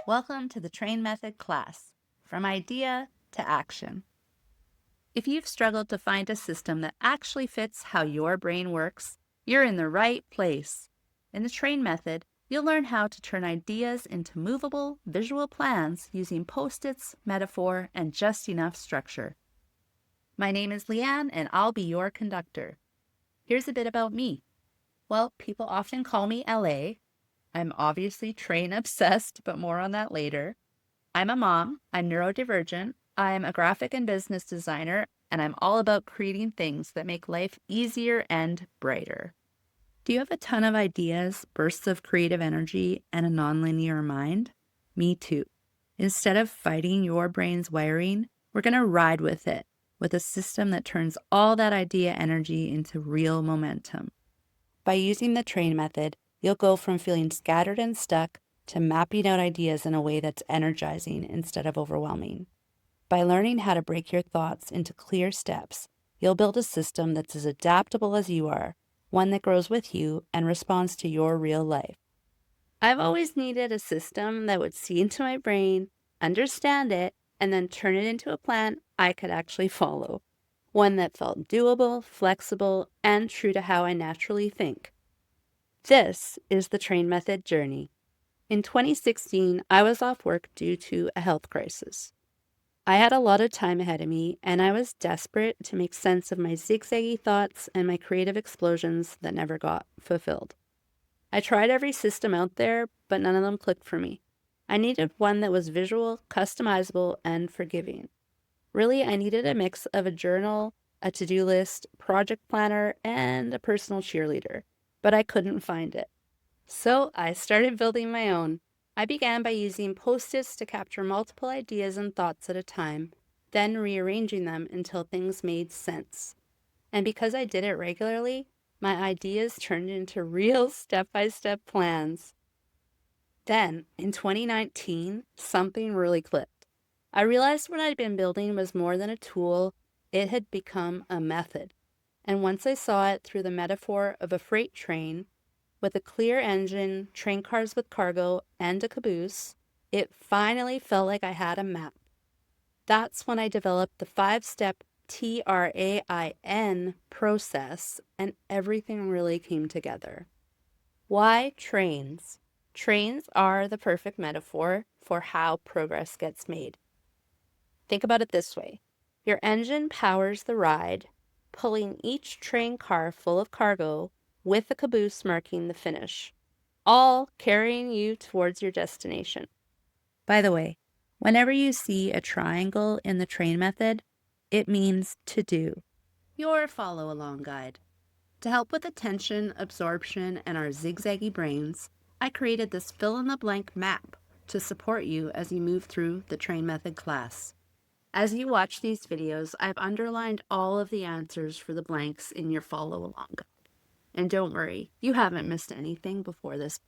Welcome to the Train Method class, from idea to action. If you've struggled to find a system that actually fits how your brain works, you're in the right place. In the Train Method, you'll learn how to turn ideas into movable, visual plans using post-its, metaphor, and just enough structure. My name is Leigh-Ann, and I'll be your conductor. Here's a bit about me. Well, people often call me LA. I'm obviously train obsessed, but more on that later. I'm a mom, I'm neurodivergent, I'm a graphic and business designer, and I'm all about creating things that make life easier and brighter. Do you have a ton of ideas, bursts of creative energy, and a nonlinear mind? Me too. Instead of fighting your brain's wiring, we're going to ride with it, with a system that turns all that idea energy into real momentum. By using the train method, you'll go from feeling scattered and stuck to mapping out ideas in a way that's energizing instead of overwhelming. By learning how to break your thoughts into clear steps, you'll build a system that's as adaptable as you are, one that grows with you and responds to your real life. I've always needed a system that would see into my brain, understand it, and then turn it into a plan I could actually follow. One that felt doable, flexible, and true to how I naturally think. This is the Train Method journey. In 2016, I was off work due to a health crisis. I had a lot of time ahead of me, and I was desperate to make sense of my zigzaggy thoughts and my creative explosions that never got fulfilled. I tried every system out there, but none of them clicked for me. I needed one that was visual, customizable, and forgiving. Really, I needed a mix of a journal, a to-do list, project planner, and a personal cheerleader, but I couldn't find it. So I started building my own. I began by using post-its to capture multiple ideas and thoughts at a time, then rearranging them until things made sense. And because I did it regularly, my ideas turned into real step-by-step plans. Then, in 2019, something really clicked. I realized what I'd been building was more than a tool, it had become a method. And once I saw it through the metaphor of a freight train, with a clear engine, train cars with cargo, and a caboose, it finally felt like I had a map. That's when I developed the 5-step TRAIN process, and everything really came together. Why trains? Trains are the perfect metaphor for how progress gets made. Think about it this way. Your engine powers the ride, pulling each train car full of cargo with the caboose marking the finish, all carrying you towards your destination. By the way, whenever you see a triangle in the train method, it means to do, your follow-along guide. To help with attention, absorption, and our zigzaggy brains, I created this fill-in-the-blank map to support you as you move through the train method class. As you watch these videos, I've underlined all of the answers for the blanks in your follow-along guide. And don't worry, you haven't missed anything before this.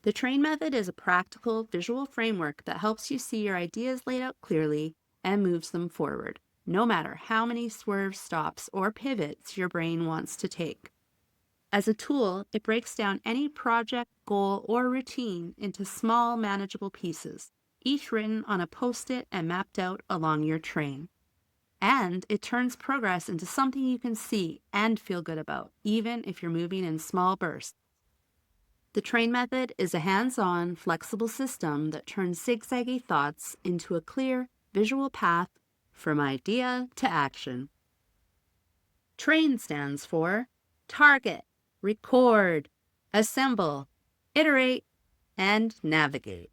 The train method is a practical, visual framework that helps you see your ideas laid out clearly and moves them forward, no matter how many swerves, stops, or pivots your brain wants to take. As a tool, it breaks down any project, goal, or routine into small, manageable pieces, each written on a post-it and mapped out along your train. And it turns progress into something you can see and feel good about, even if you're moving in small bursts. The train method is a hands-on, flexible system that turns zigzaggy thoughts into a clear, visual path from idea to action. TRAIN stands for target, record, assemble, iterate, and navigate.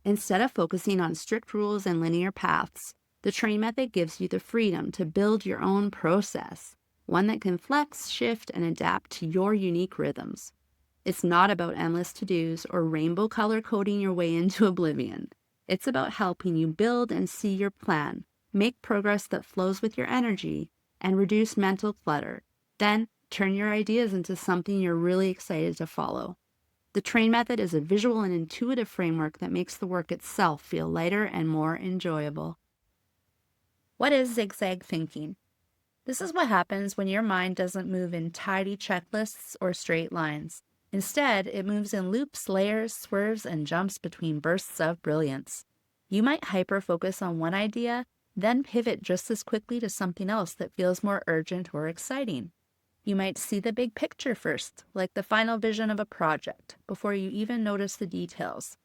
Instead of focusing on strict rules and linear paths, the train method gives you the freedom to build your own process, one that can flex, shift, and adapt to your unique rhythms. It's not about endless to-dos or rainbow color coding your way into oblivion. It's about helping you build and see your plan, make progress that flows with your energy, and reduce mental clutter. Then turn your ideas into something you're really excited to follow. The train method is a visual and intuitive framework that makes the work itself feel lighter and more enjoyable. What is zigzag thinking? This is what happens when your mind doesn't move in tidy checklists or straight lines. Instead, it moves in loops, layers, swerves, and jumps between bursts of brilliance. You might hyper-focus on one idea, then pivot just as quickly to something else that feels more urgent or exciting. You might see the big picture first, like the final vision of a project, before you even notice the details.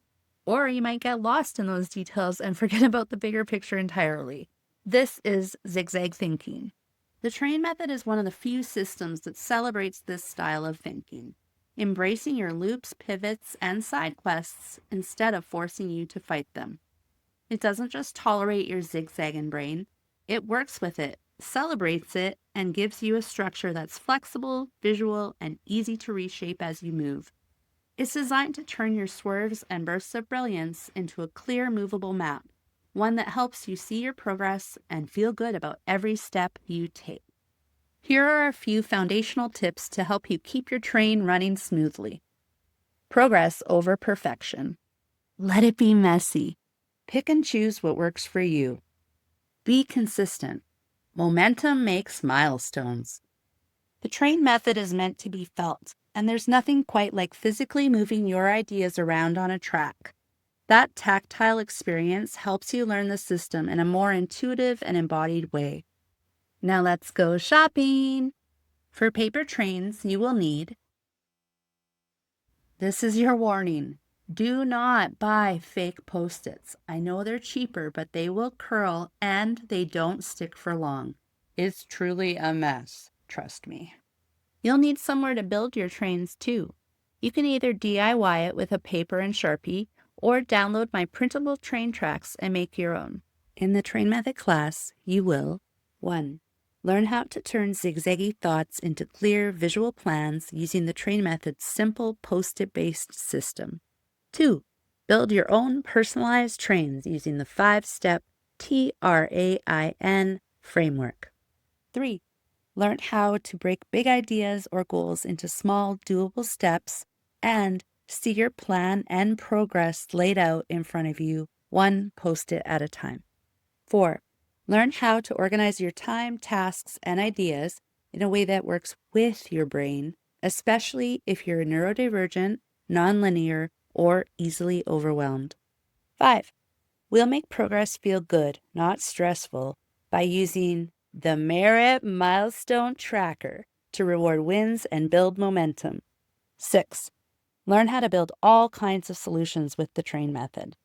Or you might get lost in those details and forget about the bigger picture entirely. This is zigzag thinking. The train method is one of the few systems that celebrates this style of thinking, embracing your loops, pivots, and side quests instead of forcing you to fight them. It doesn't just tolerate your zigzagging brain, it works with it, celebrates it, and gives you a structure that's flexible, visual, and easy to reshape as you move. It's designed to turn your swerves and bursts of brilliance into a clear, movable map, one that helps you see your progress and feel good about every step you take. Here are a few foundational tips to help you keep your train running smoothly. Progress over perfection. Let it be messy. Pick and choose what works for you. Be consistent. Momentum makes milestones. The train method is meant to be felt, and there's nothing quite like physically moving your ideas around on a track. That tactile experience helps you learn the system in a more intuitive and embodied way. Now let's go shopping! For paper trains, you will need. This is your warning. Do not buy fake Post-its. I know they're cheaper, but they will curl and they don't stick for long. It's truly a mess, trust me. You'll need somewhere to build your trains too. You can either DIY it with a paper and Sharpie or download my printable train tracks and make your own. In the Train Method class, you will 1. Learn how to turn zigzaggy thoughts into clear visual plans using the Train Method's simple Post-it-based system. 2. Build your own personalized trains using the 5-step TRAIN framework. 3. Learn how to break big ideas or goals into small, doable steps and see your plan and progress laid out in front of you, one Post-it at a time. 4. Learn how to organize your time, tasks, and ideas in a way that works with your brain, especially if you're neurodivergent, nonlinear, or easily overwhelmed. 5. We'll make progress feel good, not stressful, by using the Merit Milestone Tracker to reward wins and build momentum. 6. Learn how to build all kinds of solutions with the train method.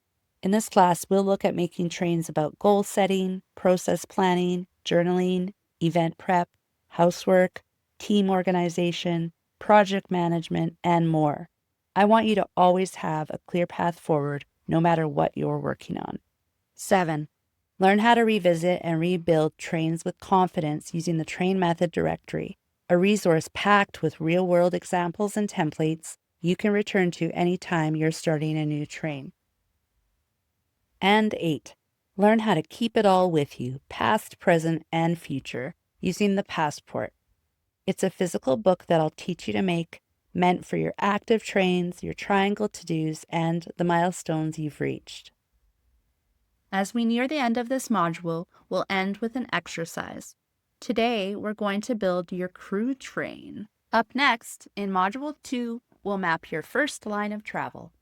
In this class, we'll look at making trains about goal setting, process planning, journaling, event prep, housework, team organization, project management, and more. I want you to always have a clear path forward, no matter what you're working on. 7. Learn how to revisit and rebuild trains with confidence using the Train Method Directory, a resource packed with real-world examples and templates you can return to anytime you're starting a new train. And 8. Learn how to keep it all with you, past, present, and future, using the Passport. It's a physical book that'll teach you to make, meant for your active trains, your triangle to-dos, and the milestones you've reached. As we near the end of this module, we'll end with an exercise. Today, we're going to build your crew train. Up next, in Module 2, we'll map your first line of travel.